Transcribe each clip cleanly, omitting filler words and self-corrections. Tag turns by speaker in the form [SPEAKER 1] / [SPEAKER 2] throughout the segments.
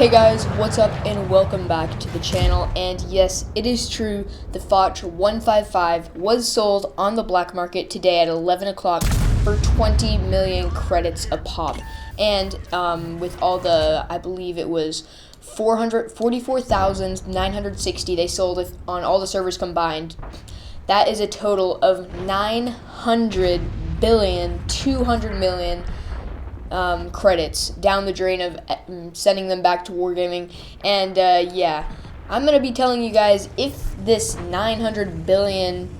[SPEAKER 1] Hey guys, what's up and welcome back to the channel. And yes, it is true, the FOCH 155 was sold on the black market today at 11 o'clock for 20 million credits a pop. And with all the, I believe it was 444,960 they sold it on all the servers combined. That is a total of 900 billion, 200 million credits down the drain of sending them back to wargaming. And yeah, I'm gonna be telling you guys if this 900 billion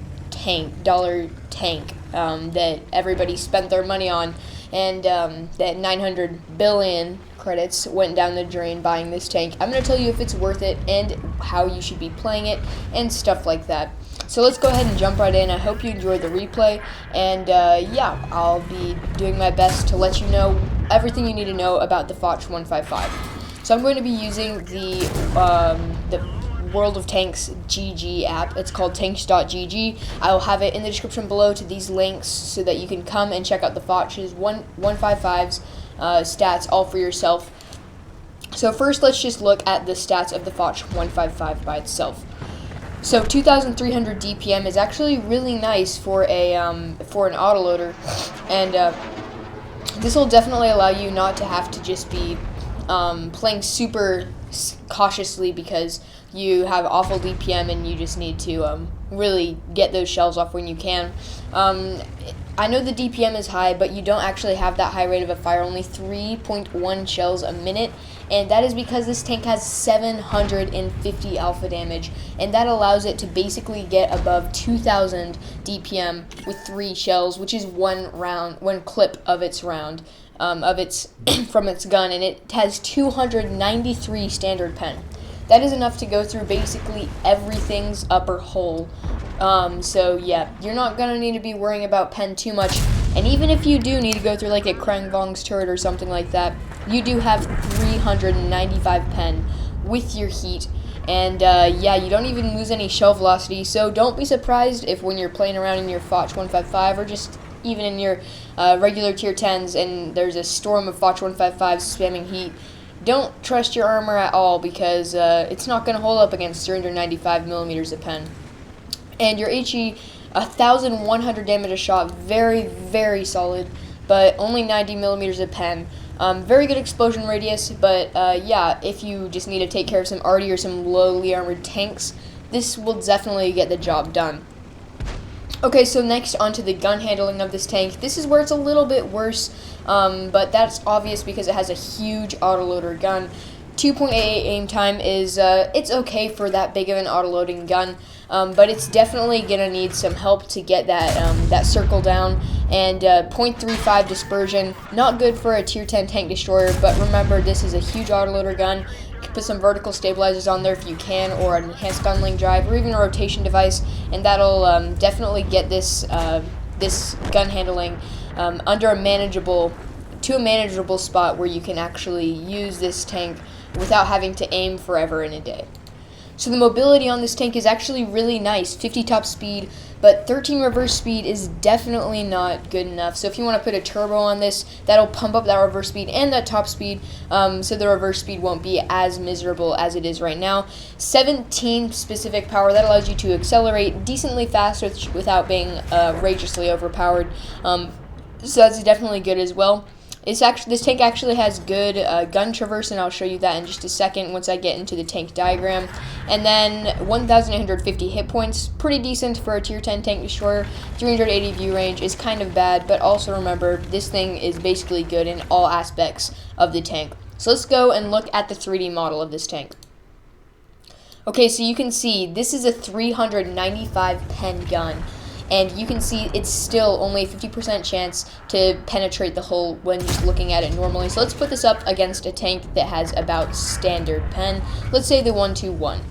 [SPEAKER 1] dollar tank that everybody spent their money on, and that 900 billion credits went down the drain buying this tank. I'm gonna tell you if it's worth it and how you should be playing it and stuff like that. So let's go ahead and jump right in. I hope you enjoyed the replay, and yeah, I'll be doing my best to let you know everything you need to know about the FOCH 155. So I'm going to be using the World of Tanks GG app. It's called tanks.gg. I will have it in the description below to these links so that you can come and check out the FOCH's 155's stats all for yourself. So first, let's just look at the stats of the FOCH 155 by itself. So 2,300 DPM is actually really nice for an autoloader, and this will definitely allow you not to have to just be playing super cautiously because you have awful DPM and you just need to really get those shells off when you can. I know the DPM is high, but you don't actually have that high rate of a fire, only 3.1 shells a minute, and that is because this tank has 750 alpha damage, and that allows it to basically get above 2,000 DPM with 3 shells, which is one clip of its round, from its gun, and it has 293 standard pen. That is enough to go through basically everything's upper hull. So yeah, you're not gonna need to be worrying about pen too much. And even if you do need to go through like a Krangvong's turret or something like that, you do have 395 pen with your heat. And yeah, you don't even lose any shell velocity. So don't be surprised if when you're playing around in your FOCH 155 or just even in your regular tier 10s and there's a storm of FOCH 155s spamming heat, don't trust your armor at all because it's not going to hold up against 395 millimeters of pen. And your HE, 1,100 damage a shot, very, very solid, but only 90 millimeters of pen. Very good explosion radius, but yeah, if you just need to take care of some arty or some lowly armored tanks, this will definitely get the job done. Okay, so next onto the gun handling of this tank. This is where it's a little bit worse, but that's obvious because it has a huge autoloader gun. 2.88 aim time is, it's okay for that big of an autoloading gun, but it's definitely going to need some help to get that circle down, and 0.35 dispersion, not good for a tier 10 tank destroyer, but remember this is a huge autoloader gun. Put some vertical stabilizers on there if you can, or an enhanced gunling drive, or even a rotation device, and that'll definitely get this this gun handling under a manageable spot where you can actually use this tank without having to aim forever in a day. So the mobility on this tank is actually really nice, 50 top speed, but 13 reverse speed is definitely not good enough. So if you want to put a turbo on this, that'll pump up that reverse speed and that top speed, so the reverse speed won't be as miserable as it is right now. 17 specific power, that allows you to accelerate decently fast without being outrageously overpowered, so that's definitely good as well. This tank actually has good gun traverse, and I'll show you that in just a second once I get into the tank diagram. And then 1,850 hit points, pretty decent for a tier 10 tank destroyer. 380 view range is kind of bad, but also remember, this thing is basically good in all aspects of the tank. So let's go and look at the 3D model of this tank. Okay, so you can see this is a 395 pen gun. And you can see it's still only a 50% chance to penetrate the hull when just looking at it normally. So let's put this up against a tank that has about standard pen. Let's say the 121.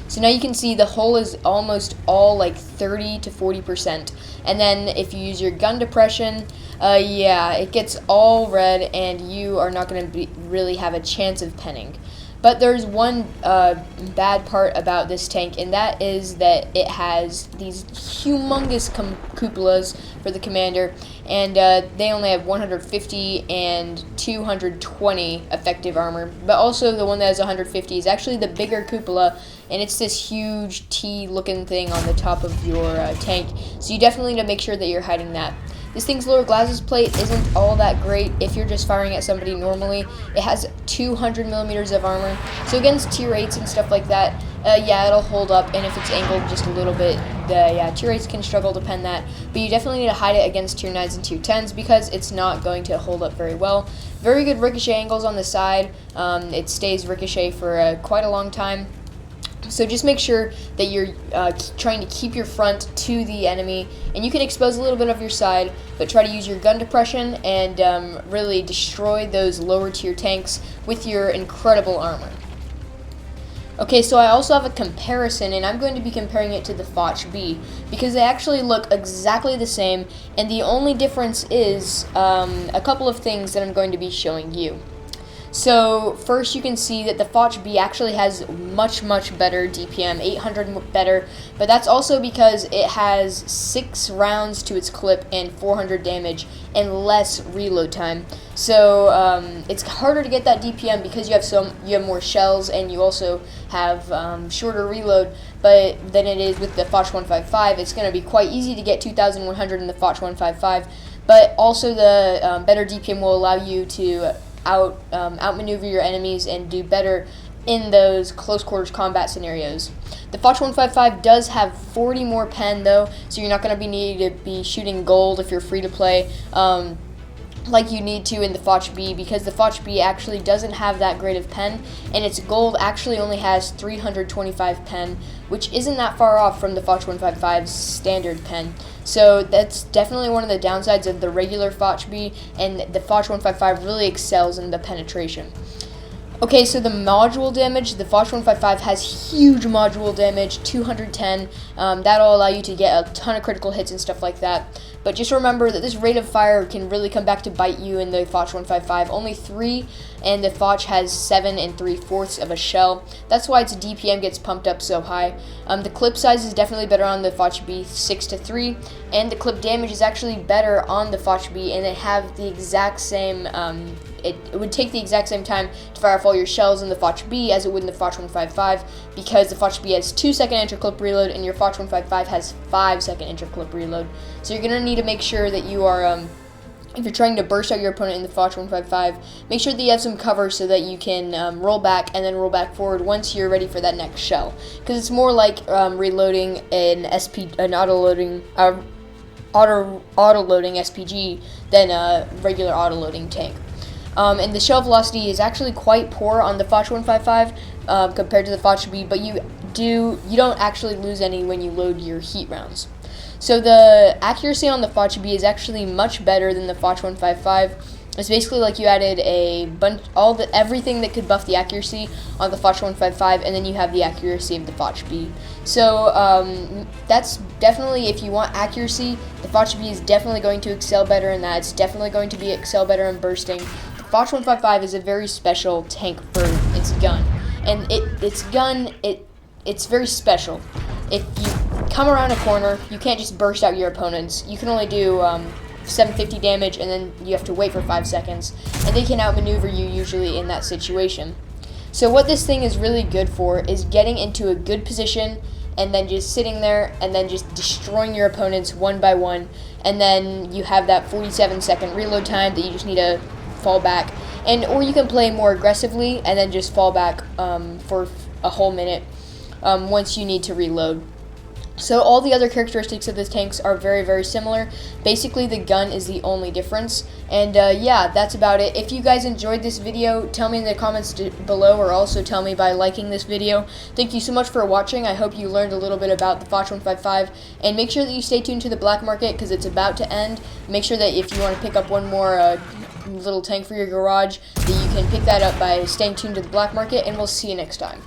[SPEAKER 1] So now you can see the hull is almost all like 30 to 40%. And then if you use your gun depression, yeah, it gets all red and you are not going to really have a chance of penning. But there's one bad part about this tank, and that is that it has these humongous cupolas for the commander, and they only have 150 and 220 effective armor. But also the one that has 150 is actually the bigger cupola, and it's this huge T-looking thing on the top of your tank. So you definitely need to make sure that you're hiding that. This thing's lower glasses plate isn't all that great if you're just firing at somebody normally. It has 200 millimeters of armor, so against tier 8s and stuff like that, yeah, it'll hold up, and if it's angled just a little bit, tier 8s can struggle to pen that, but you definitely need to hide it against tier 9s and tier 10s because it's not going to hold up very well. Very good ricochet angles on the side. It stays ricochet for quite a long time. So just make sure that you're trying to keep your front to the enemy, and you can expose a little bit of your side, but try to use your gun depression and really destroy those lower tier tanks with your incredible armor. Okay, so I also have a comparison, and I'm going to be comparing it to the FOCH B because they actually look exactly the same, and the only difference is a couple of things that I'm going to be showing you. So first you can see that the FOCH B actually has much better DPM, 800 better, but that's also because it has 6 rounds to its clip and 400 damage and less reload time. So it's harder to get that DPM because you have more shells and you also have shorter reload, but than it is with the FOCH 155. It's going to be quite easy to get 2,100 in the FOCH 155, but also the better DPM will allow you to outmaneuver your enemies and do better in those close quarters combat scenarios. The FOCH 155 does have 40 more pen though, so you're not going to be needing to be shooting gold if you're free to play like you need to in the FOCH B, because the FOCH B actually doesn't have that great of pen, and its gold actually only has 325 pen, which isn't that far off from the FOCH 155's standard pen. So that's definitely one of the downsides of the regular FOCH B, and the FOCH 155 really excels in the penetration. Okay, so the module damage, the FOCH 155 has huge module damage, 210. That'll allow you to get a ton of critical hits and stuff like that. But just remember that this rate of fire can really come back to bite you in the FOCH 155. Only 3, and the FOCH has 7 3/4 of a shell. That's why its DPM gets pumped up so high. The clip size is definitely better on the FOCH B, 6 to 3, and the clip damage is actually better on the FOCH B, and they have the exact same. It would take the exact same time to fire off all your shells in the FOCH B as it would in the FOCH 155, because the FOCH B has 2-second interclip reload and your FOCH 155 has 5-second interclip reload. So you're going to need to make sure that you are, if you're trying to burst out your opponent in the FOCH 155, make sure that you have some cover so that you can roll back and then roll back forward once you're ready for that next shell. Because it's more like reloading an auto-loading SPG than a regular auto-loading tank. And the shell velocity is actually quite poor on the FOCH 155 compared to the FOCH B, but you don't actually lose any when you load your heat rounds. So the accuracy on the FOCH B is actually much better than the FOCH 155. It's basically like you added everything that could buff the accuracy on the FOCH 155, and then you have the accuracy of the FOCH B. So that's definitely, if you want accuracy, the FOCH B is definitely going to excel better in that. It's definitely going to excel better in bursting. The FOCH 155 is a very special tank for its gun, and it's very special. If you come around a corner, you can't just burst out your opponents. You can only do 750 damage, and then you have to wait for 5 seconds, and they can outmaneuver you usually in that situation. So what this thing is really good for is getting into a good position and then just sitting there and then just destroying your opponents one by one, and then you have that 47-second reload time that you just need to fall back, or you can play more aggressively and then just fall back for a whole minute once you need to reload. So all the other characteristics of the tanks are very similar. Basically, the gun is the only difference. And yeah, that's about it. If you guys enjoyed this video, tell me in the comments below, or also tell me by liking this video. Thank you so much for watching. I hope you learned a little bit about the FOCH 155. And make sure that you stay tuned to the black market, because it's about to end. Make sure that if you want to pick up one more little tank for your garage, that you can pick that up by staying tuned to the black market. And we'll see you next time.